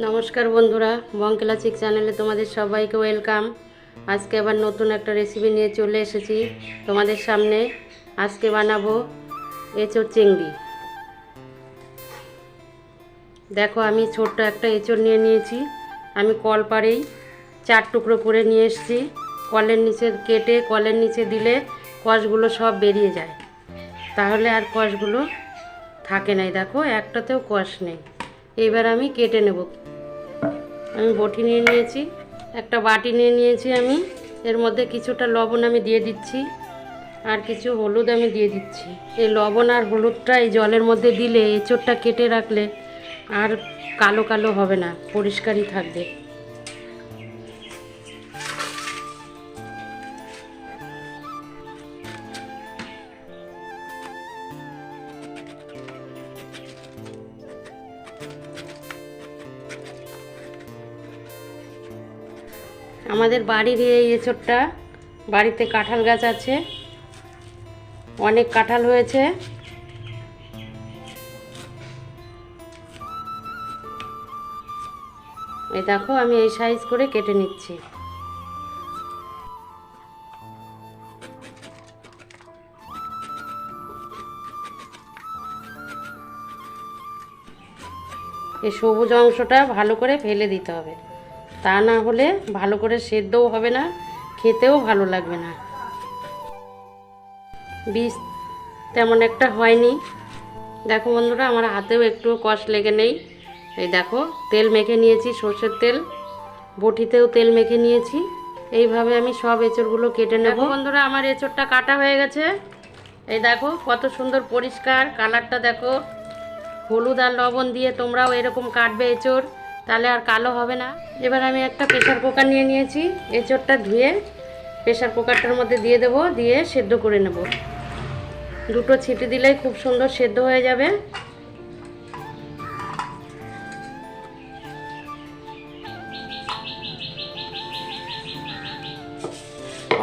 নমস্কার বন্ধুরা, বঙ্কেলা চিক চ্যানেলে তোমাদের সবাইকে ওয়েলকাম। আজকে আবার নতুন একটা রেসিপি নিয়ে চলে এসেছি তোমাদের সামনে। আজকে বানাবো এঁচোড় চিংড়ি। দেখো, আমি ছোট্ট একটা এঁচোড় নিয়ে নিয়েছি। আমি কলপাড়েই 4 টুকরো করে নিয়ে এসেছি। কলের নিচে কেটে কলের নিচে দিলে কষগুলো সব বেরিয়ে যায়, তাহলে আর কষগুলো থাকে নাই। দেখো, একটাতেও কষ নেই। এবার আমি কেটে নেব। আমি বটি নিয়ে নিয়েছি, একটা বাটি নিয়ে নিয়েছি। আমি এর মধ্যে কিছুটা লবণ আমি দিয়ে দিচ্ছি, আর কিছু হলুদ আমি দিয়ে দিচ্ছি। এই লবণ আর হলুদটা এই জলের মধ্যে দিলে এঁচোড়টা কেটে রাখলে আর কালো কালো হবে না, পরিষ্কারই থাকবে। আমাদের বাড়ির এই এঁচোড়টা, বাড়িতে কাঁঠাল গাছ আছে, অনেক কাঁঠাল হয়েছে। এই দেখো, আমি এই সাইজ করে কেটে নিচ্ছি। এই সবুজ অংশটা ভালো করে ফেলে দিতে হবে, তা না হলে ভালো করে সেদ্ধও হবে না, খেতেও ভালো লাগবে না। বীজ তেমন একটা হয়নি। দেখো বন্ধুরা, আমার হাতেও একটু কষ লেগে নেই। এই দেখো, তেল মেখে নিয়েছি, সর্ষের তেল। বটিতেও তেল মেখে নিয়েছি। এইভাবে আমি সব এঁচোড়গুলো কেটে নেব। বন্ধুরা, আমার এঁচোড়টা কাটা হয়ে গেছে। এই দেখো কত সুন্দর পরিষ্কার কালারটা। দেখো, হলুদ আর লবণ দিয়ে তোমরাও এরকম কাটবে এঁচোড়, তাহলে আর কালো হবে না। এবার আমি একটা প্রেসার কুকার নিয়ে নিয়েছি। এঁচোড়টা ধুয়ে প্রেসার কুকারটার মধ্যে দিয়ে দেবো, দিয়ে সেদ্ধ করে নেব। 2টো ছিটি দিলেই খুব সুন্দর সেদ্ধ হয়ে যাবে।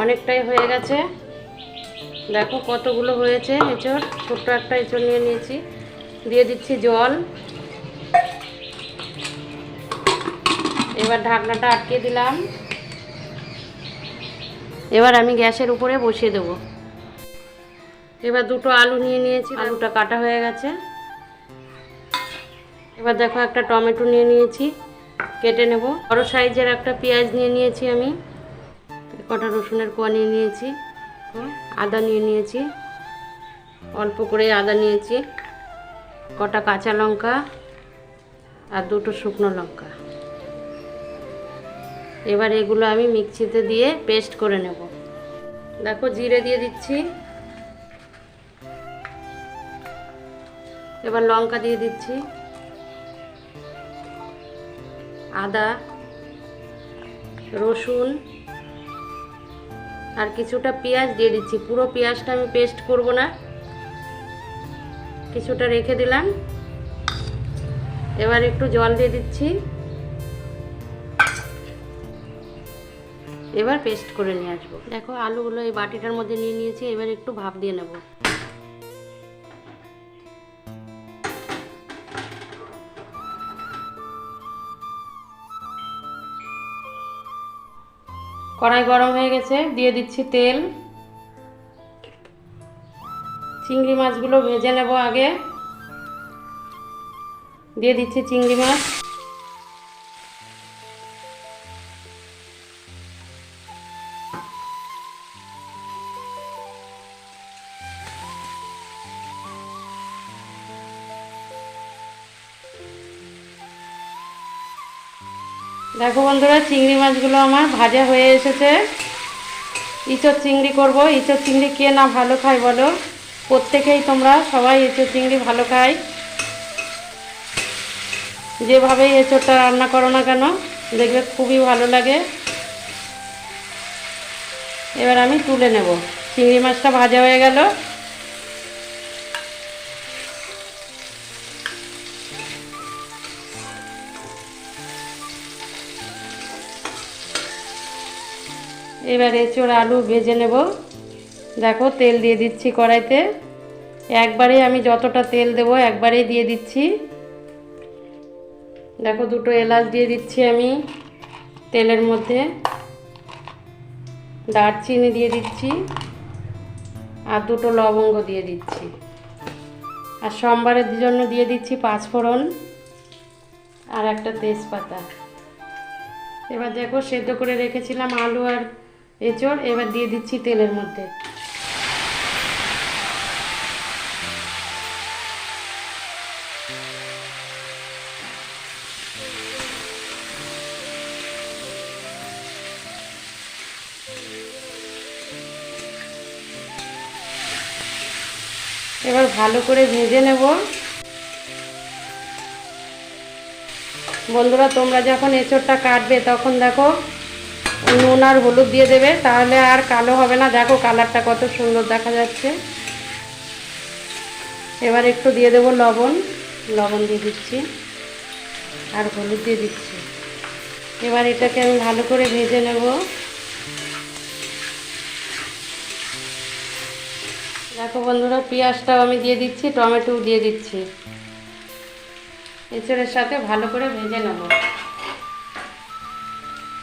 অনেকটাই হয়ে গেছে। দেখো কতগুলো হয়েছে এঁচোড়। ছোট্ট একটা এঁচোড় নিয়ে নিয়েছি। দিয়ে দিচ্ছি জল। এবার ঢাকনাটা আটকে দিলাম। এবার আমি গ্যাসের উপরে বসিয়ে দেবো। এবার 2টো আলু নিয়ে নিয়েছি, আলুটা কাটা হয়ে গেছে। এবার দেখো, একটা টমেটো নিয়ে নিয়েছি, কেটে নেব। বড় সাইজের একটা পেঁয়াজ নিয়ে নিয়েছি। আমি কটা রসুনের কোয়া নিয়ে নিয়েছি। আদা নিয়ে নিয়েছি, অল্প করে আদা নিয়েছি। কটা কাঁচা লঙ্কা আর 2টো শুকনো লঙ্কা। এবার এগুলো আমি মিক্সিতে দিয়ে পেস্ট করে নেব। দেখো, জিরে দিয়ে দিচ্ছি। এবার লঙ্কা দিয়ে দিচ্ছি, আদা, রসুন আর কিছুটা পেঁয়াজ দিয়ে দিচ্ছি। পুরো পেঁয়াজটা আমি পেস্ট করব না, কিছুটা রেখে দিলাম। এবার একটু জল দিয়ে দিচ্ছি। এবার পেস্ট করে নিয়ে আসবো। দেখো, আলুগুলো এই বাটিটার মধ্যে নিয়ে নিয়েছি। এবার একটু ভাপ দিয়ে নেব। কড়াই গরম হয়ে গেছে, দিয়ে দিচ্ছি তেল। চিংড়ি মাছগুলো ভেজে নেব আগে। দিয়ে দিচ্ছি চিংড়ি মাছ। দেখো বন্ধুরা, চিংড়ি মাছগুলো আমার ভাজা হয়ে এসেছে। ইঁচড় চিংড়ি করব। ইঁচড় চিংড়ি কে না ভালো খায় বলো? প্রত্যেকেই তোমরা সবাই ইঁচড় চিংড়ি ভালো খায়। যেভাবেই এঁচড়টা রান্না করো না কেন, দেখবে খুবই ভালো লাগে। এবার আমি তুলে নেব। চিংড়ি মাছটা ভাজা হয়ে গেল। এবার এঁচড় আলু ভেজে নেব। দেখো, তেল দিয়ে দিচ্ছি কড়াইতে। একবারে আমি যতটা তেল দেবো একবারেই দিয়ে দিচ্ছি। দেখো দুটো এলাচ দিয়ে দিচ্ছি আমি তেলের মধ্যে, দারচিনি দিয়ে দিচ্ছি, আর দুটো লবঙ্গ দিয়ে দিচ্ছি, আর সোমবারের জন্য দিয়ে দিচ্ছি 5 ফোড়ন আর একটা তেজপাতা। এবার দেখো সেদ্ধ করে রেখেছিলাম আলু আর এঁচড়, এবার দিয়ে দিচ্ছি তেলের মধ্যে। এবার ভালো করে ভেজে নেব। বন্ধুরা তোমরা যখন এঁচড়টা কাটবে তখন দেখো নুন আর হলুদ দিয়ে দেবে, তাহলে আর কালো হবে না। দেখো কালারটা কত সুন্দর দেখা যাচ্ছে। এবার একটু দিয়ে দেবো লবণ, লবণ দিয়ে দিচ্ছি আর হলুদ দিয়ে দিচ্ছি। এবার এটাকে আমি ভালো করে ভেজে নেব। দেখো বন্ধুরা পেঁয়াজটাও আমি দিয়ে দিচ্ছি, টমেটোও দিয়ে দিচ্ছি, এঁচড়ের সাথে ভালো করে ভেজে নেব।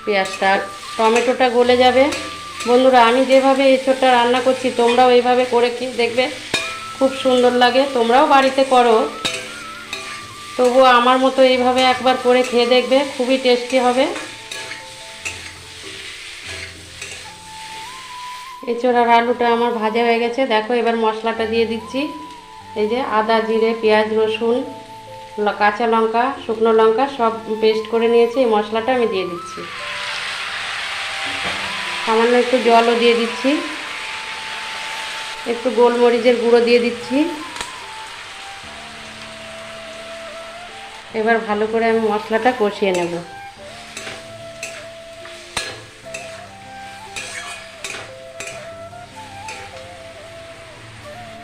পেঁয়াজটা আর টমেটোটা গলে যাবে। বন্ধুরা আমি যেভাবে এঁচড়টা রান্না করছি তোমরাও এইভাবে করে খেয়ে দেখবে, খুব সুন্দর লাগে। তোমরাও বাড়িতে করো, তবুও আমার মতো এইভাবে একবার করে খেয়ে দেখবে, খুবই টেস্টি হবে। এঁচড় আর আলুটা আমার ভাজা হয়ে গেছে। দেখো এবার মশলাটা দিয়ে দিচ্ছি। এই যে আদা, জিরে, পেঁয়াজ, রসুন, কাঁচা লঙ্কা, শুকনো লঙ্কা সব পেস্ট করে নিয়েছি। এই মশলাটা আমি দিয়ে দিচ্ছি। সামান্য একটু জলও দিয়ে দিচ্ছি, একটু গোলমরিচের গুঁড়ো দিয়ে দিচ্ছি। এবার ভালো করে আমি মশলাটা কষিয়ে নেব।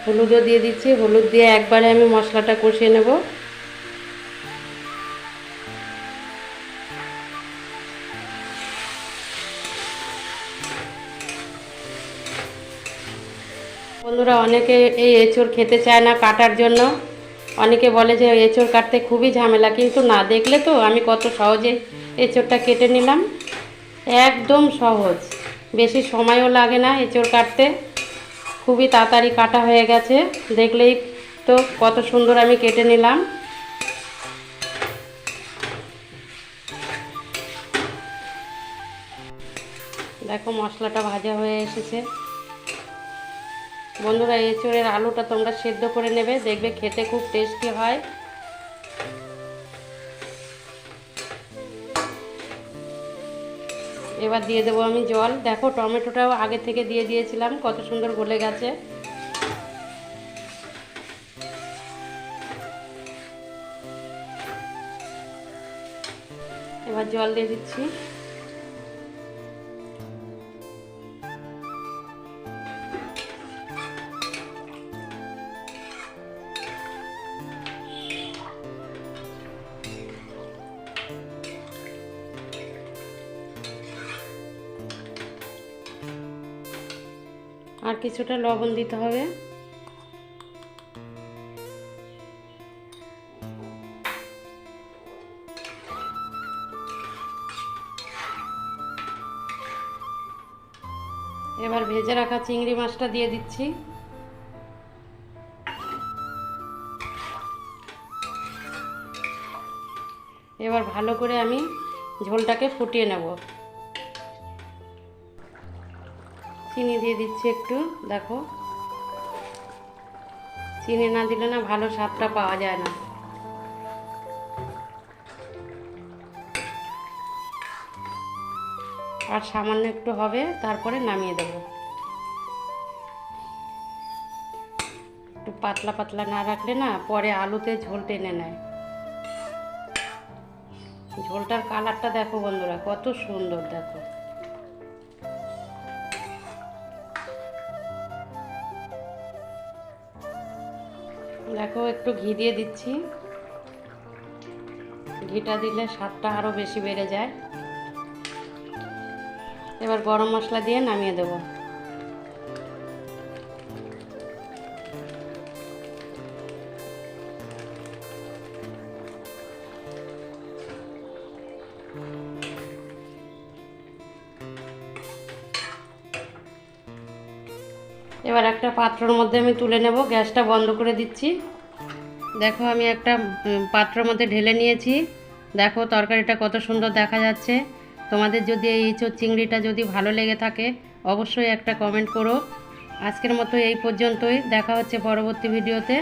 হলুদও দিয়ে দিচ্ছি, হলুদ দিয়ে একবারে আমি মশলাটা কষিয়ে নেব। বন্ধুরা অনেকে এই এঁচড় খেতে চায় না কাটার জন্য, অনেকে বলে যে এঁচড় কাটতে খুবই ঝামেলা, কিন্তু না, দেখলে তো আমি কত সহজে এঁচড়টা কেটে নিলাম। একদম সহজ, বেশি সময়ও লাগে না এঁচড় কাটতে, খুবই তাড়াতাড়ি কাটা হয়ে গেছে। দেখলেই তো কত সুন্দর আমি কেটে নিলাম। দেখো মশলাটা ভাজা হয়ে এসেছে। বন্ধুরা এঁচড়ের আলুটা তোমরা সেদ্ধ করে নেবে, দেখবে খেতে খুব টেস্টি হয়। এবার দিয়ে দেবো আমি জল। দেখো টমেটোটাও আগে থেকে দিয়ে দিয়েছিলাম, কত সুন্দর গলে গেছে। এবার জল দিয়ে দিচ্ছি। আর কিছুটা লবণ দিতে হবে। এবার ভেজে রাখা চিংড়ি মাছটা দিয়ে দিচ্ছি। এবার ভালো করে আমি ঝোলটাকে ফুটিয়ে নেব। চিনি দিয়ে দিচ্ছি একটু। দেখো চিনি না দিলে না ভালো স্বাদটা পাওয়া যায় না। আর সামান্য একটু হবে, তারপরে নামিয়ে দেব। একটু পাতলা পাতলা না রাখলে না পরে আলুতে ঝোল টেনে নেয়। ঝোলটার কালারটা দেখো বন্ধুরা কত সুন্দর। দেখো দেখো একটু ঘি দিয়ে দিচ্ছি। ঘিটা দিলে স্বাদটা আরও বেশি বেড়ে যায়। এবার গরম মশলা দিয়ে নামিয়ে দেব। এবার একটা পাত্রের মধ্যে আমি তুলে নেব, গ্যাসটা বন্ধ করে দিচ্ছি। দেখো আমি একটা পাত্রের মধ্যে ঢেলে নিয়েছি। দেখো তরকারিটা কত সুন্দর দেখা যাচ্ছে। তোমাদের যদি এই ইঁচড় চিংড়িটা যদি ভালো লেগে থাকে অবশ্যই একটা কমেন্ট করো। আজকের মতো এই পর্যন্তই, দেখা হচ্ছে পরবর্তী ভিডিওতে।